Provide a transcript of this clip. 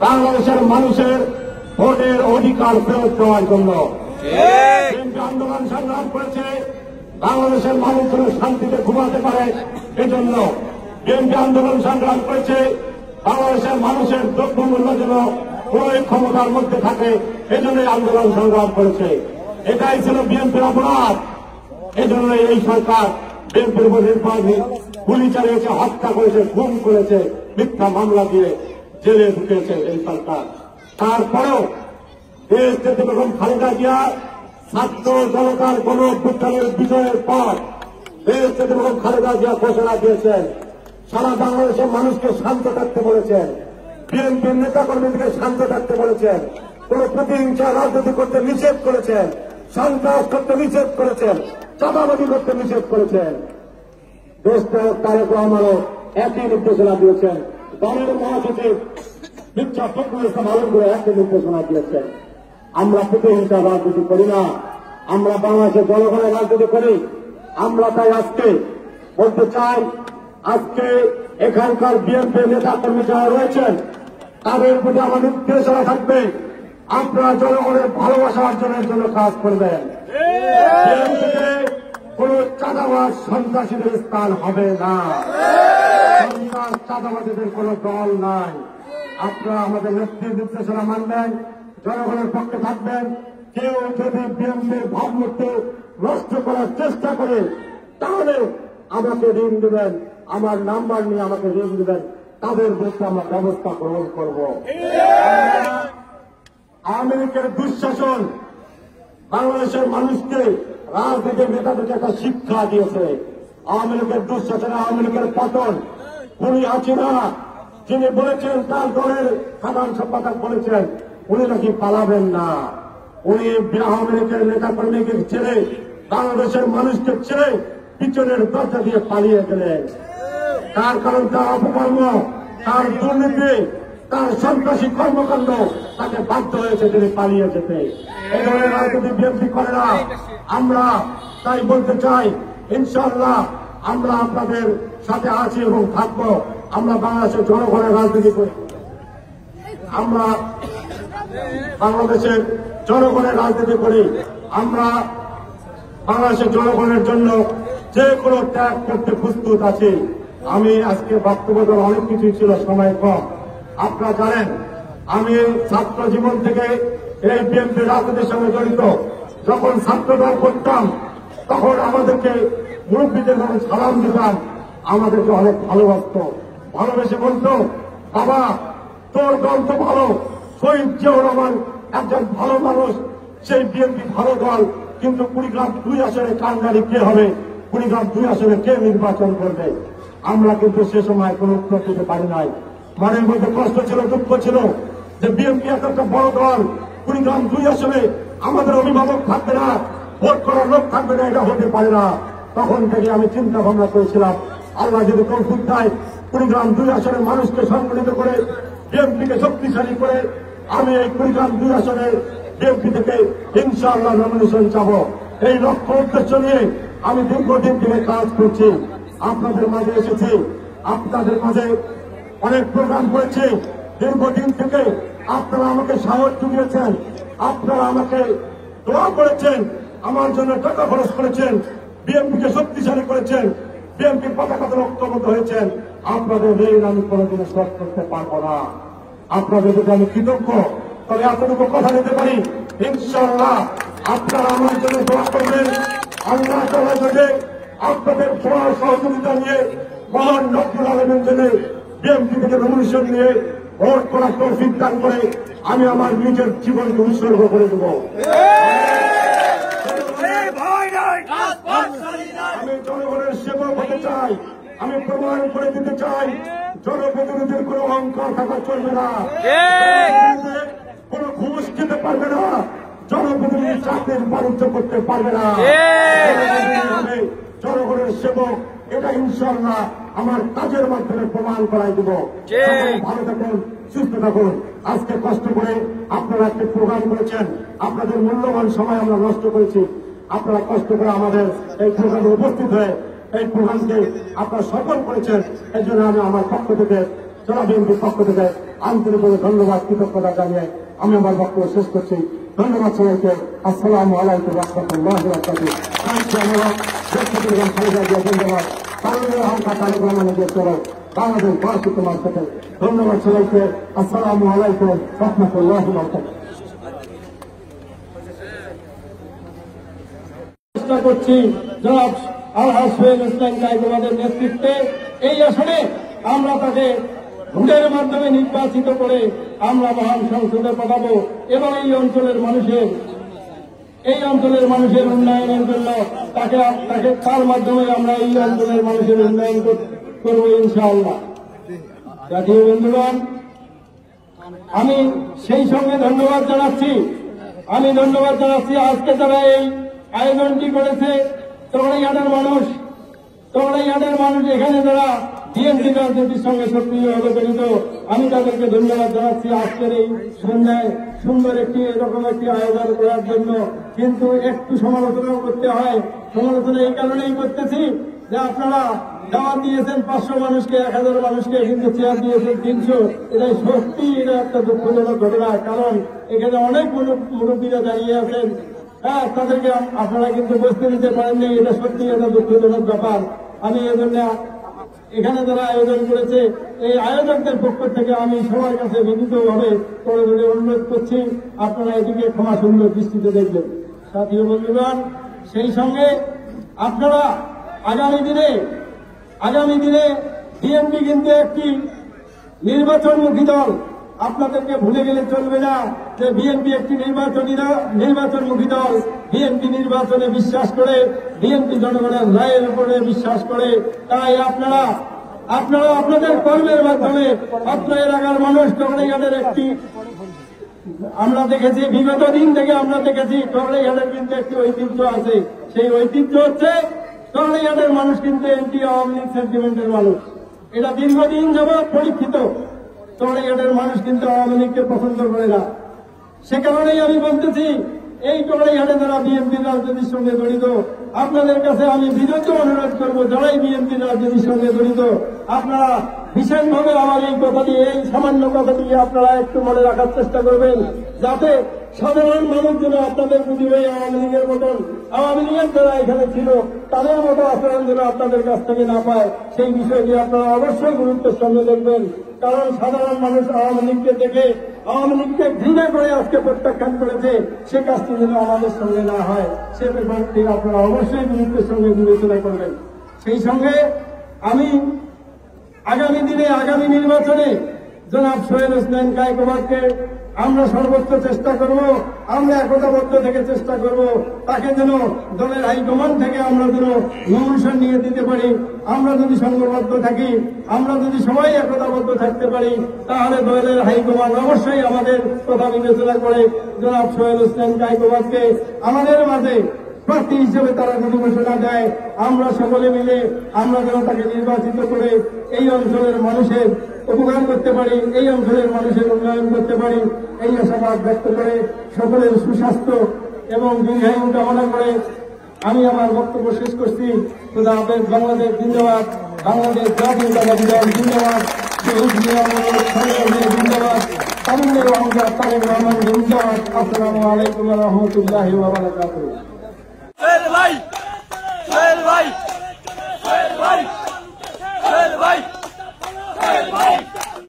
বাংলাদেশের মানুষের ভোটের অধিকার ফেরত দেওয়ার জন্য বিএনপি আন্দোলন সংগ্রাম করেছে। বাংলাদেশের মানুষ যেন শান্তিতে ঘুমাতে পারে এজন্য বিএনপি আন্দোলন সংগ্রাম করেছে। বাংলাদেশের মানুষের দ্রব্যমূল্য যেন ক্রয় ক্ষমতার মধ্যে থাকে এজন্য আন্দোলন সংগ্রাম করেছে। এটাই ছিল বিএনপির অপরাধ। এজন্য এই সরকার বিএনপির উপর নির্বাচনী গুলি চালিয়েছে, হত্যা করেছে, গুম করেছে, মিথ্যা মামলা দিয়ে জেলে ঢুকেছে এই সরকার। তারপরেও দেশ থেকে বেগম খালেদা জিয়া ছাত্র জনতার গণ অভ্যুত্থানের বিজয়ের পর দেশ থেকে বেগম খালেদা জিয়া ঘোষণা দিয়েছেন, সারা বাংলাদেশের মানুষকে শান্ত থাকতে বলেছেন, বিএনপির নেতাকর্মীদেরকে শান্ত থাকতে বলেছেন, কোন প্রতিহিংসা রাজনীতি করতে নিষেধ করেছেন, সন্ত্রাস করতে নিষেধ করেছেন, চাঁদাবাজি করতে নিষেধ করেছেন। দেশনায়ক তারেক রহমানও একই নির্দেশনা দিয়েছেন। দলের মহাসচিব মির্জা ফখরুল ইসলাম আলমগীর একই নির্দেশনা দিয়েছেন। আমরা প্রতিহিংসা রাজনীতি করি না, আমরা বাংলাদেশের জনগণের রাজনীতি করি। আমরা তাই আজকে বলতে চাই, আজকে এখানকার বিএনপির নেতা কর্মী যারা রয়েছেন তাদের প্রতি আমার নির্দেশনা থাকবে, আপনারা জনগণের ভালোবাসা অর্জনের জন্য কাজ করবেন। বিএনপিতে কোন চাঁদাবাজ সন্ত্রাসীদের স্থান হবে না, সন্ত্রাস চাঁদাবাজীদের কোন দল নাই। আপনারা আমাদের নেত্রীর নির্দেশনা মানবেন, জনগণের পক্ষে থাকবেন। কেউ যদি বিএনপির ভাবমূর্তি নষ্ট করার চেষ্টা করে তাহলে আমাকে ঋণ দেবেন, আমার নাম্বার নিয়ে আমাকে ঋণ দেবেন, তাদের বিরুদ্ধে আমরা ব্যবস্থা গ্রহণ করব। আওয়ামী লীগের দুঃশাসন বাংলাদেশের মানুষকে রাজনীতির নেতাদেরকে একটা শিক্ষা দিয়েছে। আওয়ামী লীগের দুঃশাসনে আওয়ামী লীগের পতন, উনি হাসিনা যিনি বলেছেন, তার দলের সাধারণ সম্পাদক বলেছেন উনি নাকি পালাবেন না, উনি আওয়ামী লীগের নেতা কর্মীকে ছেড়ে বাংলাদেশের মানুষকে ছেড়ে পিছনের দরজা দিয়ে পালিয়ে গেলেন। তার কারণ তার অপকর্ম, তার দুর্নীতি, তার সন্ত্রাসী কর্মকাণ্ড তাকে বাধ্য হয়েছে তিনি পালিয়ে যেতে। এই ধরনের রাজনীতি বিএনপি করে না। আমরা তাই বলতে চাই, ইনশাআল্লাহ আমরা আপনাদের সাথে আছি এবং থাকবো। আমরা বাংলাদেশের জনগণের রাজনীতি করি, আমরা বাংলাদেশের জনগণের রাজনীতি করি। আমরা বাংলাদেশের জনগণের জন্য যে কোনো ত্যাগ করতে প্রস্তুত আছি। আমি আজকে বক্তব্য দেওয়ার অনেক কিছুই ছিল, সময় কম। আপনারা জানেন আমি ছাত্র জীবন থেকে এই বিএনপি রাজনীতির সঙ্গে জড়িত। যখন ছাত্রদল করতাম তখন আমাদেরকে মুরব্বীদের যখন সালাম দিতাম আমাদেরকে অনেক ভালোবাসত, ভালোবেসে বলতো, বাবা তোর দল তো ভালো, শহীদ জিয়াউর রহমান একজন ভালো মানুষ, সেই বিএনপি ভালো দল, কিন্তু কুড়িগ্রাম 2 আসনে কান্ডারি কে হবে, কুড়িগ্রাম 2 আসনে কে নির্বাচন করবে? আমরা কিন্তু সে সময় কোন উত্তর দিতে পারি নাই। মনের মধ্যে কষ্ট ছিল, দুঃখ ছিল যে বিএনপি একটা বড় দল, কুড়িগ্রাম 2 আসনে আমাদের অভিভাবক থাকবে না, ভোট করার লোক থাকবে না, এটা হতে পারে না। তখন থেকে আমি চিন্তা ভাবনা করেছিলাম, আল্লাহ যদি তৌফিক দেয় কুড়িগ্রাম 2 আসনের মানুষকে সংগঠিত করে বিএনপিকে শক্তিশালী করে আমি এই কুড়িগ্রাম 2 আসনে বিএনপি থেকে ইনশাআল্লাহ নমিনেশন চাবো। এই লক্ষ্য উদ্দেশ্য নিয়ে আমি দীর্ঘদিন থেকে কাজ করছি, আপনাদের মাঝে এসেছি, আপনাদের মাঝে অনেক প্রোগ্রাম করেছি। দীর্ঘদিন থেকে আপনারা আমাকে সাহস জুগিয়েছেন, আপনারা আমাকে দোয়া করেছেন, আমার জন্য টাকা খরচ করেছেন, বিএনপিকে শক্তিশালী করেছেন, বিএনপির পতাকাতে ঐক্যবদ্ধ হয়েছেন। আপনাদের ঋণ আমি কোনোদিনও শোধ করতে পারবো না। আপনাদের যদি আমি কৃতজ্ঞ, তবে এতটুকু কথা দিতে পারি, ইনশাআল্লাহ আপনারা আমার জন্য দোয়া করবেন। আল্লাহ তাআলা যদি আপনাদের দোয়া সহযোগিতা নিয়ে মহান রব্বুল আলামিন যদি বিএনপি থেকে নমিনেশন নিয়ে ভোট করার তৌফিক দান করে আমি আমার নিজের জীবনকে উৎসর্গ করে দেব। আমি জনগণের সেবক হতে চাই, আমি প্রমাণ করে দিতে চাই জনপ্রতিনিধির কোন অহংকার থাকা চলবে না, কোন ঘুষ খেতে পারবে না, জনপ্রতিনিধি চাকরির বাণিজ্য করতে পারবে না। জনগণের সেবক, এটা ইনশাআল্লাহ আমার কাজের মাধ্যমে প্রমাণ করাই দেব। ভালো থাকুন, সুস্থ থাকুন। আজকে কষ্ট করে আপনারা একটা প্রোগ্রাম করেছেন, আপনাদের মূল্যবান সময় আমরা নষ্ট করেছি, আপনারা কষ্ট করে আমাদের এই প্রোগ্রামে উপস্থিত হয়ে এই প্রোগ্রামকে আপনারা সফল করেছেন। এই জন্য আমি আমার পক্ষ থেকে, জেলা বিএনপির পক্ষ থেকে আন্তরিকভাবে ধন্যবাদ কৃতজ্ঞতা জানিয়ে আমি আমার বক্তব্য শেষ করছি। ধন্যবাদ সবাইকে। আসসালামু আলাইকুম ওয়া রাহমাতুল্লাহি ওয়া বারাকাতুহু। ধন্যবাদ তারুণের অহংকার তারেক রহমানের চরক বাংলাদেশ বর্ষিত মার্কেটে। ধন্যবাদ সবাইকে। আসসালামু আলাইকুম ওয়া রাহমাতুল্লাহি ওয়া বারাকাতুহু। চেষ্টা করছি জনাব আলহাজ সোহেল ইসলাম কায়কোবাদের নেতৃত্বে এই আসনে আমরা তাকে ভোটের মাধ্যমে নির্বাচিত করে আমরা মহান সংসদে পাঠাবো এবং এই অঞ্চলের মানুষের উন্নয়নের জন্য তাকে তার মাধ্যমে আমরা এই অঞ্চলের মানুষের উন্নয়ন করব ইনশাআল্লাহ। জাতীয় বন্ধুগণ, আমি সেই সঙ্গে ধন্যবাদ জানাচ্ছি আজকে যারা এই আয়োজনটি করেছে চকড়াইহাটের মানুষ এখানে যারা বিএনপি রাজনীতির সঙ্গে সক্রিয়ভাবে জড়িত, আমি তাদেরকে ধন্যবাদ জানাচ্ছি আজকের এই সন্ধ্যায় সুন্দর এরকম একটি আয়োজন করার জন্য। কিন্তু একটু সমালোচনাও করতে হয়। সমালোচনা এই কারণেই করতেছি যে আপনারা দাওয়াত দিয়েছেন 500 মানুষকে, 1000 মানুষকে, কিন্তু চেয়ার দিয়েছেন 300। এটাই সত্যি এটা একটা দুঃখজনক ঘটনা। কারণ এখানে অনেক মুরব্বীরা দাঁড়িয়ে আছেন, হ্যাঁ, তাদেরকে আপনারা কিন্তু বসতে দিতে পারেননি। এটা সত্যি একটা দুঃখজনক ব্যাপার। আমি এজন্য এখানে যারা আয়োজন করেছে এই আয়োজকদের পক্ষ থেকে আমি সবার কাছে বিনীতভাবে করে ধরে অনুরোধ করছি, আপনারা এদিকে ক্ষমা সুন্দর দৃষ্টিতে দেখবেন। সাথী বন্ধুগণ, সেই সঙ্গে আপনারা আগামী দিনে বিএনপি কিন্তু একটি নির্বাচনমুখী দল। আপনাদেরকে ভুলে গেলে চলবে না যে বিএনপি একটি নির্বাচনমুখী দল। বিএনপি নির্বাচনে বিশ্বাস করে, বিএনপি জনগণের রায়ের উপরে বিশ্বাস করে। তাই আপনারা আপনাদের কর্মের মাধ্যমে অত্র এলাকার মানুষ চকড়াইহাটের আমরা দেখেছি, বিগত দিন থেকে আমরা দেখেছি চকড়াইহাটের কিন্তু একটি ঐতিহ্য আছে। সেই ঐতিহ্য হচ্ছে চকড়াইহাটের মানুষ কিন্তু এনটি আওয়ামী লীগ সেন্টিমেন্টের মানুষ। এটা দীর্ঘদিন যাবৎ পরীক্ষিত। চকড়াইহাটের মানুষ কিন্তু আওয়ামী লীগকে পছন্দ করে না। সে কারণেই আমি বলতেছি, এই চকড়াইহাটে যারা বিএনপির রাজনীতির সঙ্গে জড়িত, আপনাদের কাছে আমি বিরত অনুরোধ করবো, যারাই বিএনপির রাজনীতির সঙ্গে জড়িত, আপনারা বিশেষভাবে আমার এই সামান্য কথাটি আপনারা একটু মনে রাখার চেষ্টা করবেন, যাতে সাধারণ মানুষ যেন আপনাদের প্রতি ওই আওয়ামী লীগের মতন, আওয়ামী লীগের যারা এখানে ছিল তাদের মতো আচরণ যেন আপনাদের কাছ থেকে না পায়, সেই বিষয়টি আপনারা অবশ্যই গুরুত্বের সঙ্গে দেখবেন। কারণ সাধারণ মানুষ আওয়ামী লীগকে দেখে, আওয়ামী লীগকে ঘৃণা করে আজকে প্রত্যাখ্যান করেছে। সে কাজটি যেন আমাদের সঙ্গে না হয়, সে ব্যাপারটি আপনারা অবশ্যই গুরুত্বের সঙ্গে বিবেচনা করবেন। সেই সঙ্গে আমি আগামী নির্বাচনে জনাব সোহেল ইসলাম কায়কোবাদকে আমরা সর্বোচ্চ চেষ্টা করব, আমরা একতাবদ্ধ থেকে চেষ্টা করব, তাকে যেন দলের হাইকমান্ড থেকে আমরা যেন নমিনেশন নিয়ে দিতে পারি। আমরা যদি সংঘবদ্ধ থাকি, আমরা যদি সবাই একতাবদ্ধ থাকতে পারি, তাহলে দলের হাইকমান্ড অবশ্যই আমাদের কথা বিবেচনা করে জনাব সোহেল ইসলাম কায়কোবাদকে আমাদের মাঝে প্রার্থী হিসেবে তারা যদি ঘোষণা দেয়, আমরা সকলে মিলে আমরা যেন তাকে নির্বাচিত করে এই অঞ্চলের মানুষের উপকার করতে পারি, এই অঞ্চলের মানুষের উন্নয়ন করতে পারি, এই আশাবাদ ব্যক্ত করে সকলের সুস্বাস্থ্য এবং দীর্ঘায়ু কামনা করে আমি আমার বক্তব্য শেষ করছি। খোদা হাফেজ। বাংলাদেশ জিন্দাবাদ, বাংলাদেশ জাতীয়তাবাদী দল জিন্দাবাদ, শহীদ জিন্দাবাদ, তারুণ্যের অহংকার তারেক রহমান জিন্দাবাদ। আসসালামু আলাইকুম ওয়া রাহমাতুল্লাহি ওয়া বারাকাতুহু।